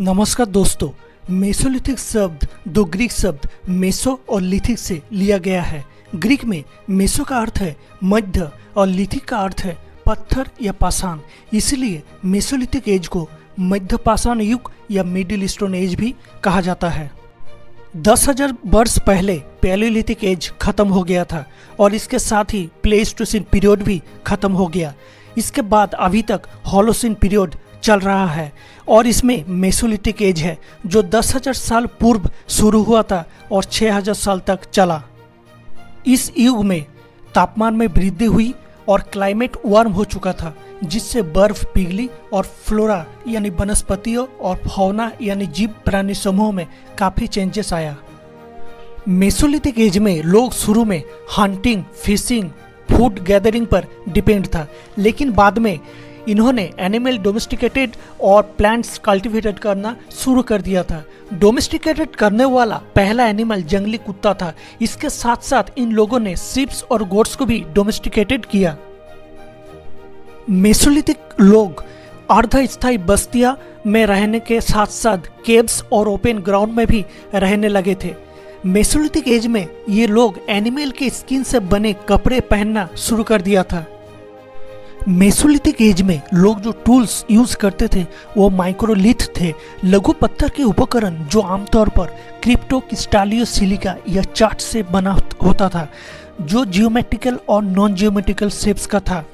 नमस्कार दोस्तों। मेसोलिथिक शब्द दो ग्रीक शब्द मेसो और लिथिक से लिया गया है। ग्रीक में मेसो का अर्थ है मध्य और लिथिक का अर्थ है पत्थर या पाषाण। इसलिए मेसोलिथिक एज को मध्य पाषाण युग या मिडिल स्टोन एज भी कहा जाता है। 10,000 वर्ष पहले पैलियोलिथिक एज खत्म हो गया था और इसके साथ ही प्लेइस्टोसिन पीरियड भी खत्म हो गया। इसके बाद अभी तक होलोसिन पीरियड चल रहा है और इसमें मेसोलिथिक एज है जो 10,000 साल पूर्व शुरू हुआ था और 6,000 साल तक चला। इस युग में तापमान में वृद्धि हुई और क्लाइमेट वार्म हो चुका था, जिससे बर्फ पिघली और फ्लोरा यानी वनस्पतियों और फौना यानी जीव प्राणी समूह में काफी चेंजेस आया। मेसोलिथिक एज में लोग शुरू में हंटिंग, फिशिंग, फूड गैदरिंग पर डिपेंड था, लेकिन बाद में इन्होंने एनिमल डोमेस्टिकेटेड और प्लांट्स कल्टीवेटेड करना शुरू कर दिया था। डोमेस्टिकेटेड करने वाला पहला एनिमल जंगली कुत्ता था। इसके साथ साथ इन लोगों ने शिप्स और गोट्स को भी डोमेस्टिकेटेड किया। मेसोलिथिक लोग अर्धस्थायी बस्तियां में रहने के साथ साथ केव्स और ओपन ग्राउंड में भी रहने लगे थे। मेसोलिथिक एज में ये लोग एनिमल के स्किन से बने कपड़े पहनना शुरू कर दिया था। मेसोलिथिक एज में लोग जो टूल्स यूज करते थे वो माइक्रोलिथ थे, लघु पत्थर के उपकरण जो आमतौर पर क्रिप्टोक्रिस्टालीय सिलिका या चार्ट से बना होता था, जो जियोमेट्रिकल और नॉन जियोमेट्रिकल शेप्स का था।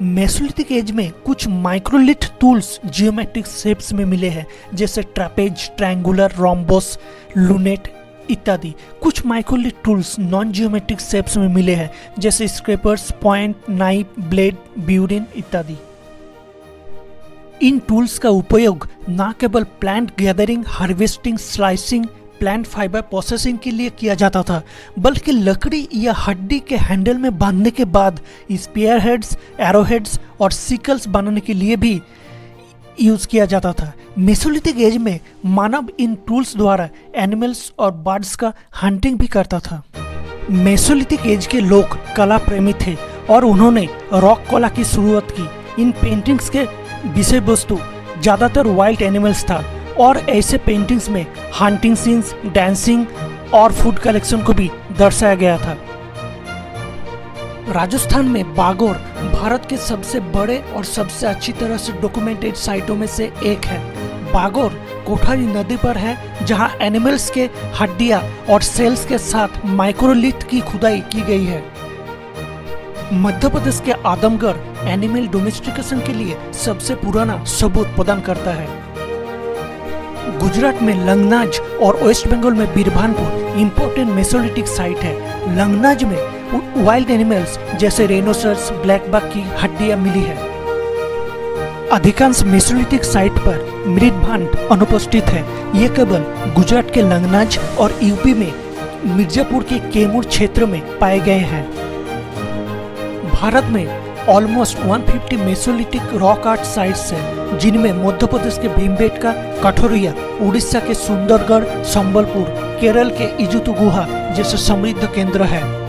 मेसोलिथिक एज में कुछ माइक्रोलिथ टूल्स जियोमेट्रिक शेप्स में मिले हैं, जैसे ट्रैपेज, ट्रायंगुलर, रोम्बस, लूनेट इत्यादि। कुछ microlith tools non geometric shapes में मिले हैं, जैसे scrapers, point, knife, blade, burin इत्यादि। इन टूल्स का उपयोग न केवल plant gathering, harvesting, slicing, plant fibre processing के लिए किया जाता था, बल्कि लकड़ी या हड्डी के हैंडल में बांधने के बाद स्पीयर हेड्स, एरोहेड्स और सिकल्स बनाने के लिए भी यूज किया जाता था। मेसोलिथिक एज में मानव इन टूल्स द्वारा एनिमल्स और बर्ड्स का हंटिंग भी करता था। मेसोलिथिक एज के लोग कला प्रेमी थे और उन्होंने रॉक कला की शुरुआत की। इन पेंटिंग्स के विषय वस्तु ज्यादातर वाइल्ड एनिमल्स था और ऐसे पेंटिंग्स में हंटिंग सीन्स, डांसिंग और फूड कलेक्शन को भी दर्शाया गया था। राजस्थान में बागोर भारत के सबसे बड़े और सबसे अच्छी तरह से डॉक्यूमेंटेड साइटों में से एक है। बागोर कोठारी नदी पर है, जहां एनिमल्स के हड्डियां और सेल्स के साथ माइक्रोलिथ की खुदाई की गई है। मध्य प्रदेश के आदमगढ़ एनिमल डोमेस्टिकेशन के लिए सबसे पुराना सबूत प्रदान करता है। गुजरात में लंगनाज और वेस्ट बंगाल में बीरभानपुर इम्पोर्टेंट मेसोलिथिक साइट है। लंगनाज में वाइल्ड एनिमल्स जैसे रेनोसर्स, ब्लैक बक की हड्डियां मिली है। अधिकांश मेसोलिथिक साइट पर मृदभांड अनुपस्थित है। ये केवल गुजरात के लंगनाज और यूपी में मिर्जापुर के कैमूर क्षेत्र में पाए गए हैं। भारत में almost 150 Mesolithic rock art sites हैं, जिनमें मध्य प्रदेश के भीमबेटका, कठोरिया, उड़ीसा के सुंदरगढ़, संबलपुर, केरल के इजुतु गुहा जैसे समृद्ध केंद्र है।